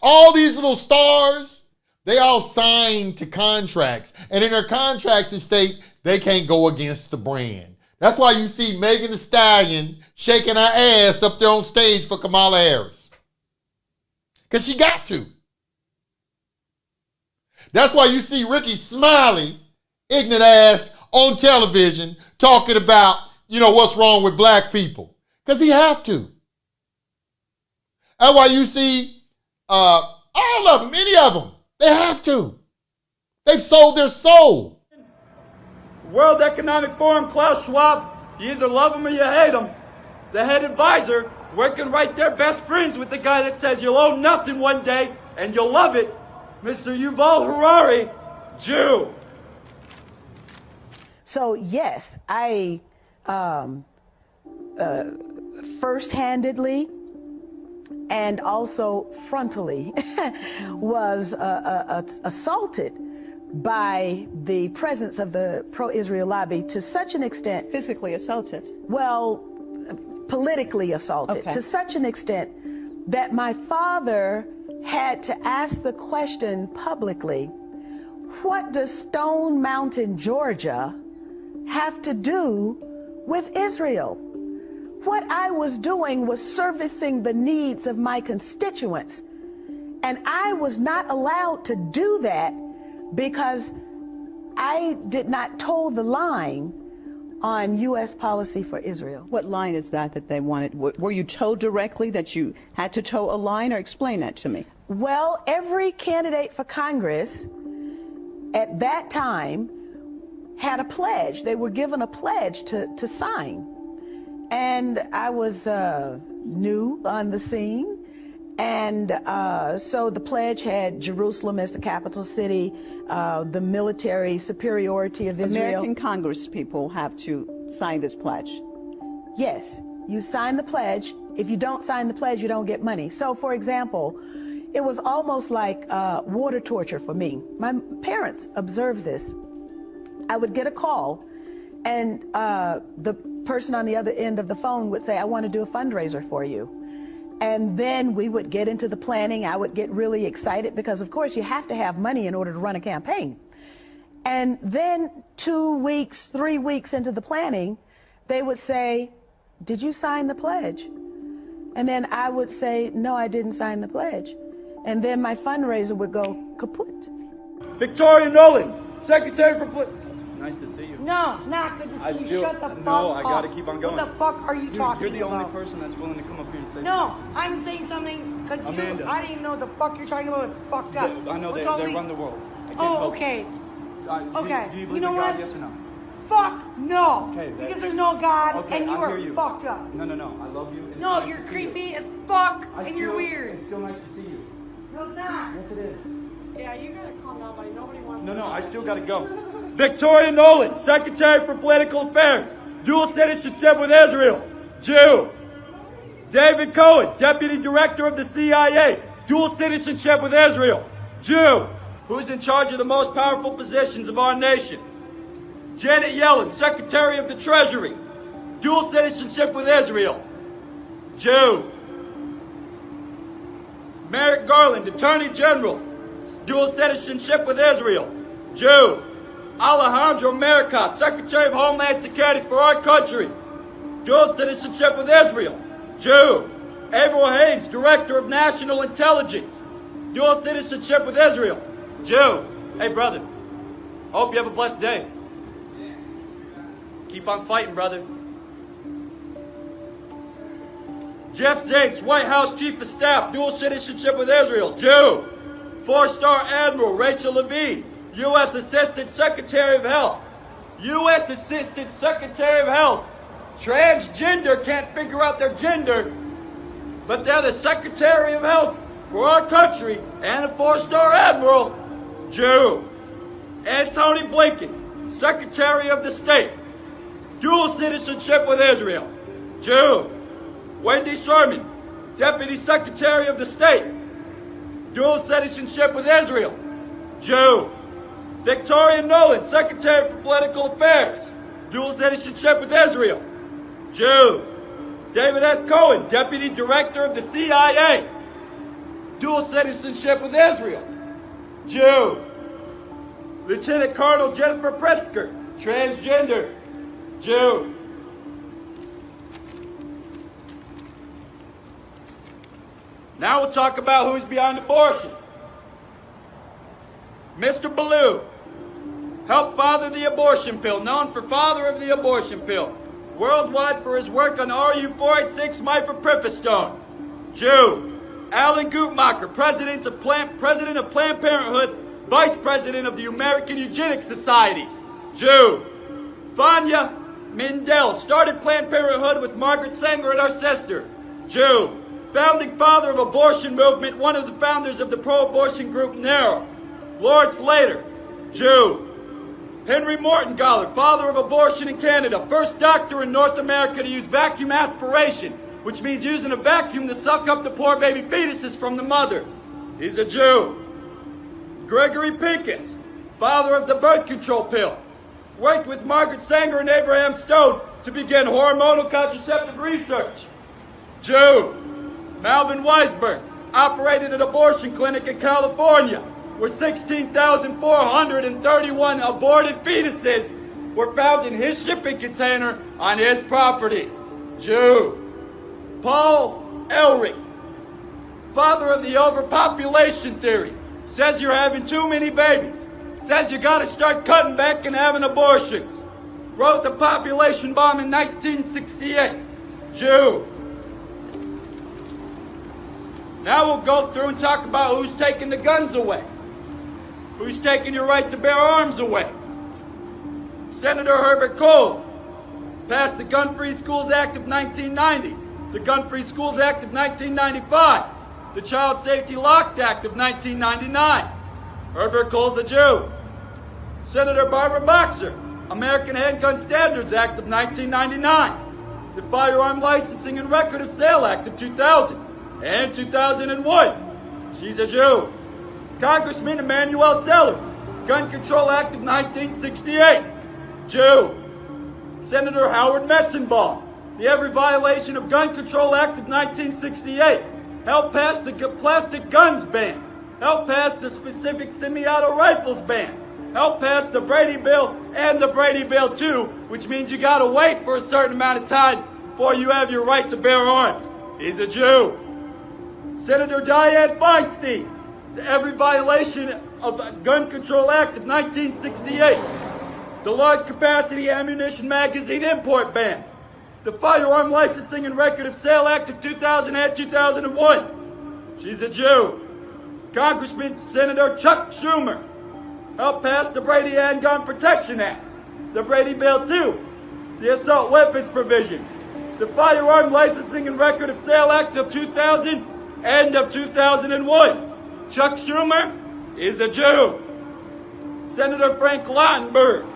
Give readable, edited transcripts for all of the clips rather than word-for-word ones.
All these little stars, they all signed to contracts. And in their contracts it state they can't go against the brand. That's why you see Megan Thee Stallion shaking her ass up there on stage for Kamala Harris. Because she got to. That's why you see Ricky Smiley, ignorant ass, on television talking about, what's wrong with black people. Because he have to. That's why you see all of them, any of them, they have to. They've sold their soul. World Economic Forum, Klaus Schwab, you either love him or you hate him. The head advisor working right there, best friends with the guy that says you'll own nothing one day and you'll love it, Mr. Yuval Harari, Jew. So yes, I first-handedly and also frontally was assaulted by the presence of the pro-Israel lobby to such an extent. Physically assaulted? Well, politically assaulted. Okay. To such an extent that my father had to ask the question publicly, what does Stone Mountain, Georgia have to do with Israel? What I was doing was servicing the needs of my constituents. And I was not allowed to do that because I did not toe the line on U.S. policy for Israel. What line is that they wanted? Were you told directly that you had to toe a line, or explain that to me? Well, every candidate for Congress at that time had a pledge. They were given a pledge to sign. And I was new on the scene. And so the pledge had Jerusalem as the capital city, the military superiority of Israel. American Congress people have to sign this pledge. Yes, you sign the pledge. If you don't sign the pledge, you don't get money. So, for example, it was almost like water torture for me. My parents observed this. I would get a call, and the person on the other end of the phone would say, I want to do a fundraiser for you. And then we would get into the planning. I would get really excited because, of course, you have to have money in order to run a campaign. And then 2 weeks, 3 weeks into the planning, they would say, did you sign the pledge? And then I would say, no, I didn't sign the pledge. And then my fundraiser would go kaput. Victoria Nolan, Secretary for... Nice to see you. No, not good to see you. Shut the fuck up. No, I gotta keep on going. What the fuck are you talking about? You're the only person that's willing to come up here and say No, I'm saying something because I didn't even know what the fuck you're talking about. It's fucked up. I know they run the world. Oh, okay. Okay. Do you believe in God, yes or no? Fuck no. Okay, because there's no God okay, and you are fucked up. No. I love you. No, nice you're creepy as fuck and you're weird. It's still nice to see you. No, it's not. Yes, it is. Yeah, you gotta calm down, buddy. Nobody wants to. No, I still gotta go. Victoria Nolan, Secretary for Political Affairs, dual citizenship with Israel, Jew. David Cohen, Deputy Director of the CIA, dual citizenship with Israel, Jew. Who's in charge of the most powerful positions of our nation? Janet Yellen, Secretary of the Treasury, dual citizenship with Israel, Jew. Merrick Garland, Attorney General, dual citizenship with Israel, Jew. Alejandro Mayorkas, Secretary of Homeland Security for our country, dual citizenship with Israel, Jew. Avril Haines, Director of National Intelligence, dual citizenship with Israel, Jew. Hey, brother, hope you have a blessed day. Keep on fighting, brother. Jeff Zients, White House Chief of Staff, dual citizenship with Israel, Jew. 4-star Admiral Rachel Levine, U.S. Assistant Secretary of Health. U.S. Assistant Secretary of Health. Transgender, can't figure out their gender, but they're the Secretary of Health for our country and a 4-star Admiral, Jew. Antony Blinken, Secretary of the State. Dual citizenship with Israel, Jew. Wendy Sherman, Deputy Secretary of the State. Dual citizenship with Israel, Jew. Victoria Nolan, Secretary for Political Affairs, dual citizenship with Israel, Jew. David S. Cohen, Deputy Director of the CIA, dual citizenship with Israel. Jew. Lieutenant Colonel Jennifer Pritzker, transgender. Jew. Now we'll talk about who's behind abortion. Mr. Ballou, helped father the abortion pill, known for father of the abortion pill, worldwide for his work on RU486 mifepristone. Jew. Alan Guttmacher, president of Planned Parenthood, vice president of the American Eugenics Society. Jew. Vanya Mindell, started Planned Parenthood with Margaret Sanger and our sister. Jew. Founding father of abortion movement, one of the founders of the pro-abortion group NARA. Lord Slater. Jew. Henry Mortengauler, father of abortion in Canada, first doctor in North America to use vacuum aspiration, which means using a vacuum to suck up the poor baby fetuses from the mother. He's a Jew. Gregory Pincus, father of the birth control pill, worked with Margaret Sanger and Abraham Stone to begin hormonal contraceptive research. Jew. Malvin Weisberg operated an abortion clinic in California where 16,431 aborted fetuses were found in his shipping container on his property. Jew. Paul Elric, father of the overpopulation theory, says you're having too many babies, says you gotta start cutting back and having abortions. Wrote The Population Bomb in 1968. Jew. Now we'll go through and talk about who's taking the guns away. Who's taking your right to bear arms away? Senator Herbert Kohl passed the Gun-Free Schools Act of 1990, the Gun-Free Schools Act of 1995, the Child Safety Locked Act of 1999. Herbert Kohl's a Jew. Senator Barbara Boxer, American Handgun Standards Act of 1999, the Firearm Licensing and Record of Sale Act of 2000 and 2001. She's a Jew. Congressman Emmanuel Seller, Gun Control Act of 1968. Jew. Senator Howard Metzenbaum, the Every Violation of Gun Control Act of 1968. Helped pass the plastic guns ban. Helped pass the specific semi-auto rifles ban. Helped pass the Brady Bill and the Brady Bill 2, which means you gotta wait for a certain amount of time before you have your right to bear arms. He's a Jew. Senator Dianne Feinstein, the Every Violation of the Gun Control Act of 1968, the Large Capacity Ammunition Magazine Import Ban, the Firearm Licensing and Record of Sale Act of 2000 and 2001. She's a Jew. Congressman Senator Chuck Schumer helped pass the Brady Handgun Protection Act, the Brady Bill 2, the Assault Weapons Provision, the Firearm Licensing and Record of Sale Act of 2000 and of 2001. Chuck Schumer is a Jew. Senator Frank Lautenberg,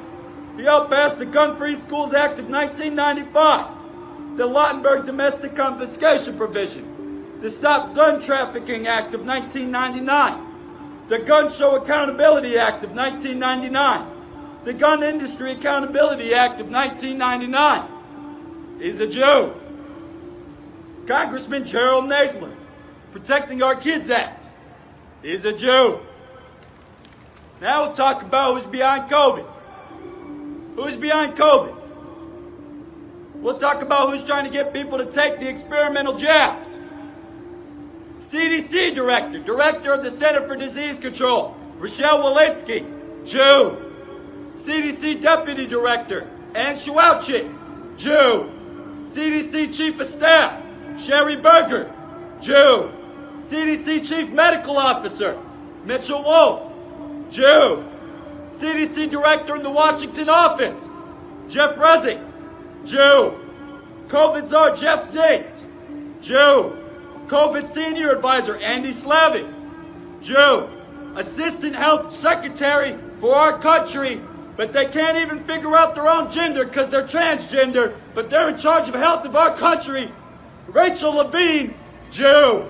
he helped pass the Gun-Free Schools Act of 1995, the Lautenberg Domestic Confiscation Provision, the Stop Gun Trafficking Act of 1999, the Gun Show Accountability Act of 1999, the Gun Industry Accountability Act of 1999. He's a Jew. Congressman Gerald Nadler, Protecting Our Kids Act. He's a Jew. Now we'll talk about who's behind COVID. Who's behind COVID? We'll talk about who's trying to get people to take the experimental jabs. CDC Director, Director of the Center for Disease Control, Rochelle Walensky, Jew. CDC Deputy Director, Ann Schwalchik, Jew. CDC Chief of Staff, Sherry Berger, Jew. CDC Chief Medical Officer, Mitchell Wolf, Jew. CDC Director in the Washington office, Jeff Rezek, Jew. COVID Czar Jeff Zients, Jew. COVID Senior Advisor Andy Slavin, Jew. Assistant Health Secretary for our country, but they can't even figure out their own gender because they're transgender, but they're in charge of health of our country, Rachel Levine, Jew.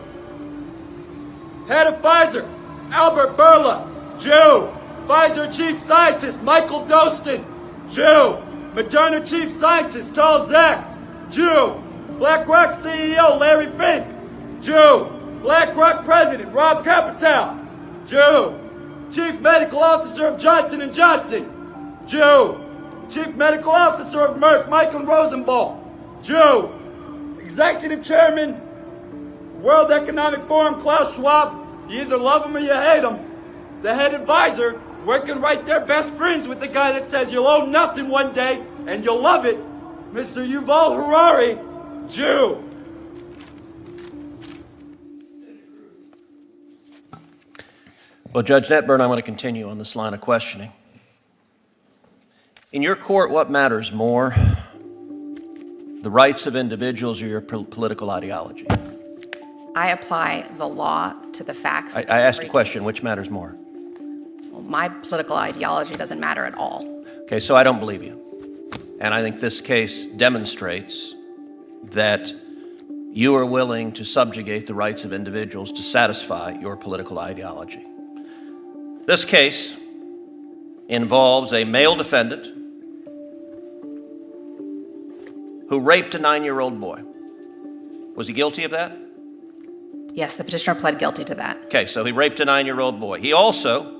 Head of Pfizer, Albert Bourla, Jew. Pfizer Chief Scientist, Michael Dostin, Jew. Moderna Chief Scientist, Tal Zaks, Jew. BlackRock CEO, Larry Fink, Jew. BlackRock President Rob Capitow, Jew. Chief Medical Officer of Johnson & Johnson, Jew. Chief Medical Officer of Merck, Michael Rosenbaum, Jew. Executive Chairman, World Economic Forum, Klaus Schwab, you either love him or you hate him. The head advisor, working right there, best friends with the guy that says you'll own nothing one day and you'll love it, Mr. Yuval Harari, Jew. Well, Judge Netburn, I want to continue on this line of questioning. In your court, what matters more, the rights of individuals or your political ideology? I apply the law to the facts. I asked a question, which matters more? Well, my political ideology doesn't matter at all. Okay, so I don't believe you. And I think this case demonstrates that you are willing to subjugate the rights of individuals to satisfy your political ideology. This case involves a male defendant who raped a 9-year-old boy. Was he guilty of that? Yes, the petitioner pled guilty to that. Okay, so he raped a 9-year-old boy. He also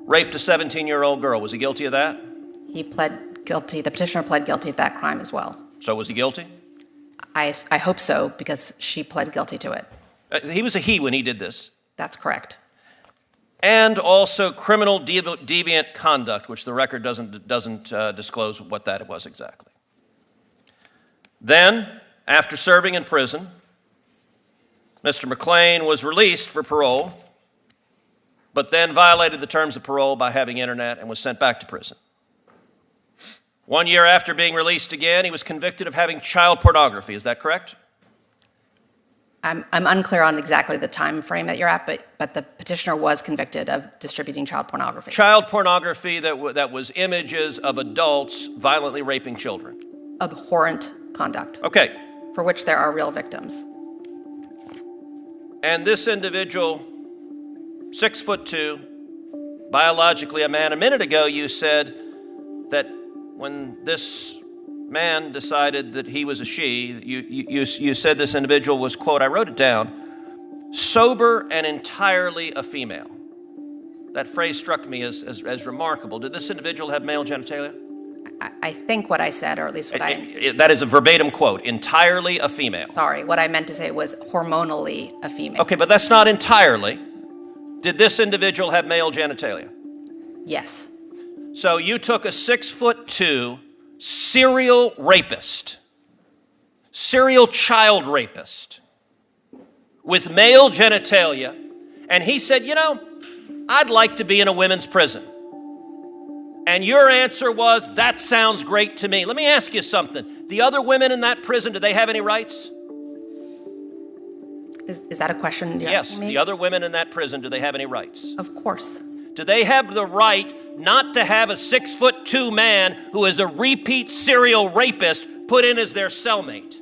raped a 17-year-old girl. Was he guilty of that? He pled guilty, the petitioner pled guilty to that crime as well. So was he guilty? I hope so, because she pled guilty to it. He was a he when he did this. That's correct. And also criminal deviant conduct, which the record doesn't disclose what that was exactly. Then, after serving in prison, Mr. McLean was released for parole, but then violated the terms of parole by having internet and was sent back to prison. 1 year after being released again, he was convicted of having child pornography. Is that correct? I'm unclear on exactly the time frame that you're at, but the petitioner was convicted of distributing child pornography. Child pornography that was images of adults violently raping children. Abhorrent conduct. Okay. For which there are real victims. And this individual, 6'2", biologically a man. A minute ago you said that when this man decided that he was a she, you said this individual was, quote, I wrote it down, sober and entirely a female. That phrase struck me as remarkable. Did this individual have male genitalia? I think what I said, or at least what that is a verbatim quote, entirely a female. Sorry, what I meant to say was hormonally a female. Okay, but that's not entirely. Did this individual have male genitalia? Yes. So you took a 6'2" serial rapist, serial child rapist with male genitalia, and he said, you know, I'd like to be in a women's prison. And your answer was, that sounds great to me. Let me ask you something. The other women in that prison, do they have any rights? Is that a question you're asking me? Yes, the other women in that prison, do they have any rights? Of course. Do they have the right not to have a 6'2" man who is a repeat serial rapist put in as their cellmate?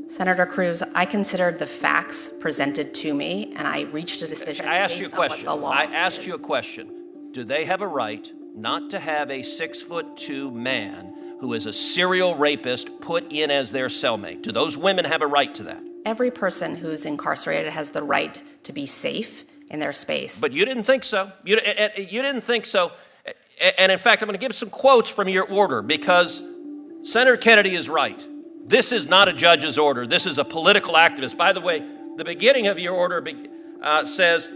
Senator Cruz, I considered the facts presented to me, and I reached a decision. I asked you a based on what question. the law I asked is. you a question. Do they have a right not to have a 6'2" man who is a serial rapist put in as their cellmate? Do those women have a right to that? Every person who's incarcerated has the right to be safe in their space. But you didn't think so. You didn't think so. And in fact, I'm going to give some quotes from your order because Senator Kennedy is right. This is not a judge's order. This is a political activist. By the way, the beginning of your order says,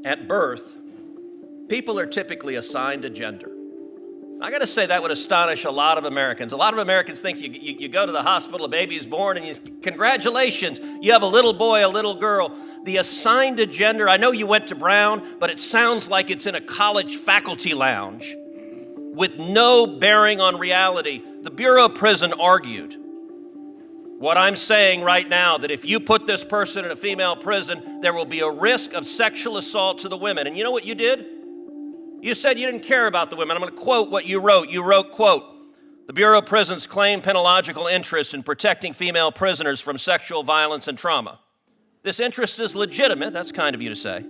at birth, people are typically assigned a gender. I got to say that would astonish a lot of Americans. A lot of Americans think you go to the hospital, a baby is born, and congratulations, you have a little boy, a little girl. The assigned a gender, I know you went to Brown, but it sounds like it's in a college faculty lounge with no bearing on reality. The Bureau of Prison argued what I'm saying right now, that if you put this person in a female prison, there will be a risk of sexual assault to the women. And you know what you did? You said you didn't care about the women. I'm going to quote what you wrote. You wrote, quote, the Bureau of Prisons claim penological interest in protecting female prisoners from sexual violence and trauma. This interest is legitimate, that's kind of you to say,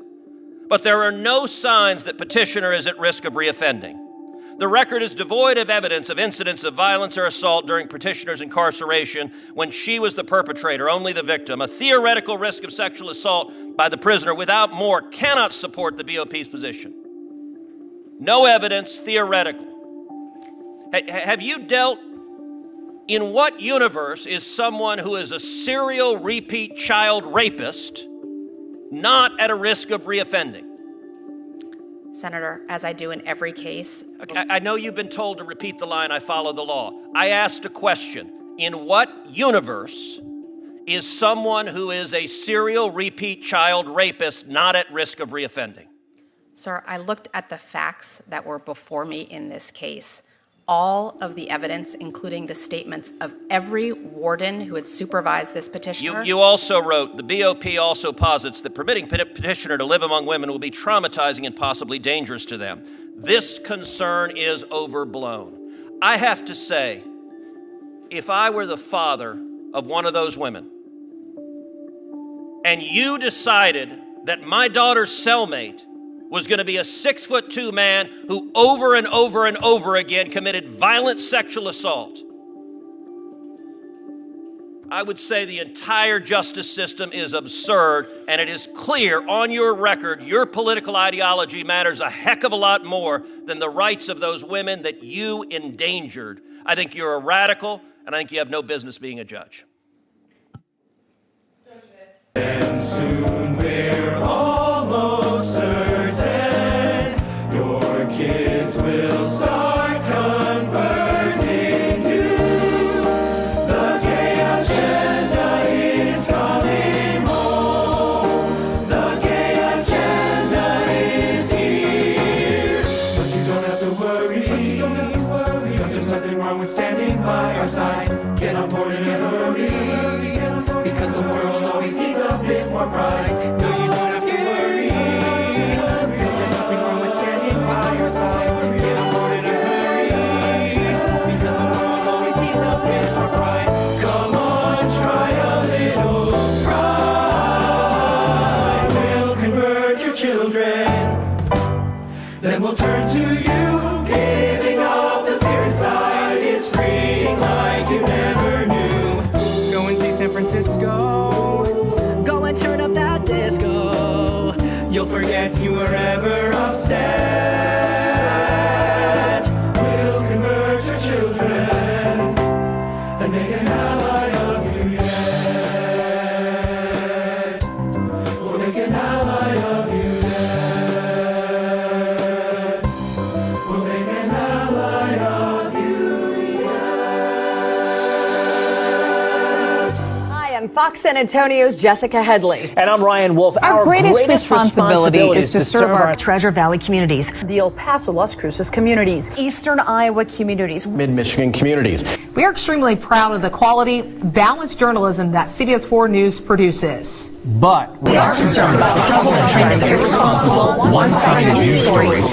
but there are no signs that petitioner is at risk of reoffending. The record is devoid of evidence of incidents of violence or assault during petitioner's incarceration when she was the perpetrator, only the victim. A theoretical risk of sexual assault by the prisoner without more cannot support the BOP's position. No evidence, theoretical. Have you dealt in what universe is someone who is a serial repeat child rapist not at a risk of reoffending? Senator, as I do in every case. Okay, I know you've been told to repeat the line, I follow the law. I asked a question. In what universe is someone who is a serial repeat child rapist not at risk of reoffending? Sir, I looked at the facts that were before me in this case. All of the evidence, including the statements of every warden who had supervised this petitioner. You also wrote, the BOP also posits that permitting petitioner to live among women will be traumatizing and possibly dangerous to them. This concern is overblown. I have to say, if I were the father of one of those women, and you decided that my daughter's cellmate was going to be a 6'2" man who over and over and over again committed violent sexual assault, I would say the entire justice system is absurd, and it is clear on your record your political ideology matters a heck of a lot more than the rights of those women that you endangered. I think you're a radical, and I think you have no business being a judge. And soon we're almost certain your kids will start converting you. The gay agenda is coming home. The gay agenda is here. But you don't have to worry. Cause there's nothing wrong with standing by our side. Get on board in a hurry. Because the world always needs a bit more pride. No, you don't have to worry. Because there's nothing wrong with standing by your side. Get on board in a hurry. Because the world always needs a bit more pride. Come on, try a little pride. We'll convert your children. Then we'll turn to you. Giving up the fear inside is freeing like you never knew. Go and see San Francisco. Go and turn up that disco. You'll forget you were ever upset. We'll convert your children and make an ally of you yet. We'll make an ally of you yet. We'll make an ally of you yet. Hi, I'm Fox San Antonio's Jessica Headley. And I'm Ryan Wolf. Our greatest responsibility is to serve our Treasure Valley communities, the El Paso, Las Cruces communities, Eastern Iowa communities, Mid-Michigan communities. We are extremely proud of the quality, balanced journalism that CBS 4 News produces. But We are concerned about trouble and trend of irresponsible, one-sided news stories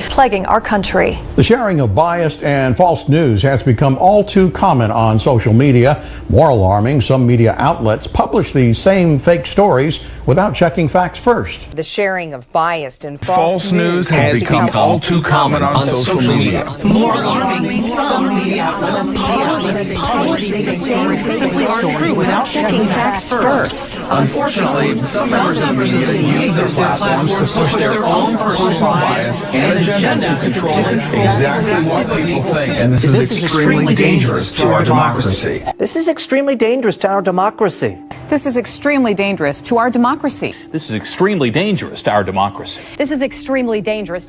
plaguing our country. The sharing of biased and false news has become all too common on social media. More alarming, some media outlets publish these same fake stories without checking facts first. The sharing of biased and False news has become all too common on social media. More alarming, some media outlets publish these same fake stories true without checking facts first. Unfortunately, some members of the media use their platforms to push their own personal bias and agenda to control exactly what people think. And this is extremely dangerous to our democracy. this is extremely dangerous to our democracy. This is extremely dangerous to our democracy. This is extremely dangerous to our democracy. This is extremely dangerous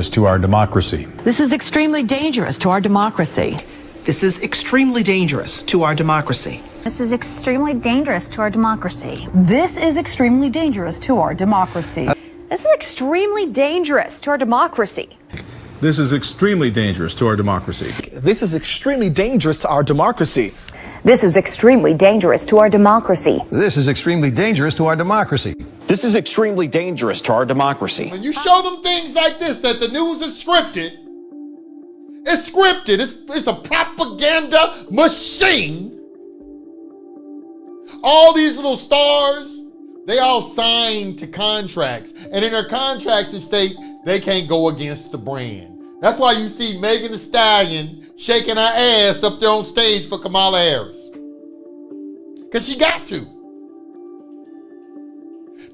to our democracy. This is extremely dangerous to our democracy. This is extremely dangerous to our democracy. This is extremely dangerous to our democracy. This is extremely dangerous to our democracy. This is extremely dangerous to our democracy. This is extremely dangerous to our democracy. This is extremely dangerous to our democracy. This is extremely dangerous to our democracy. This is extremely dangerous to our democracy. This is extremely dangerous to our democracy. This is extremely dangerous to our democracy. When you show them things like this, that the news is scripted, it's scripted. It's a propaganda machine. All these little stars they all signed to contracts. And in their contracts, it state they can't go against the brand. That's why you see Megan Thee Stallion shaking her ass up there on stage for Kamala Harris. Because she got to.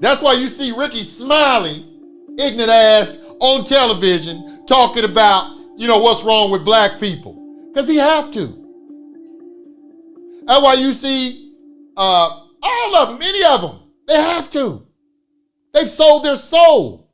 That's why you see Ricky Smiley, ignorant ass, on television talking about, what's wrong with black people. Because he have to. That's why you see all of them, many of them, they have to. They've sold their soul.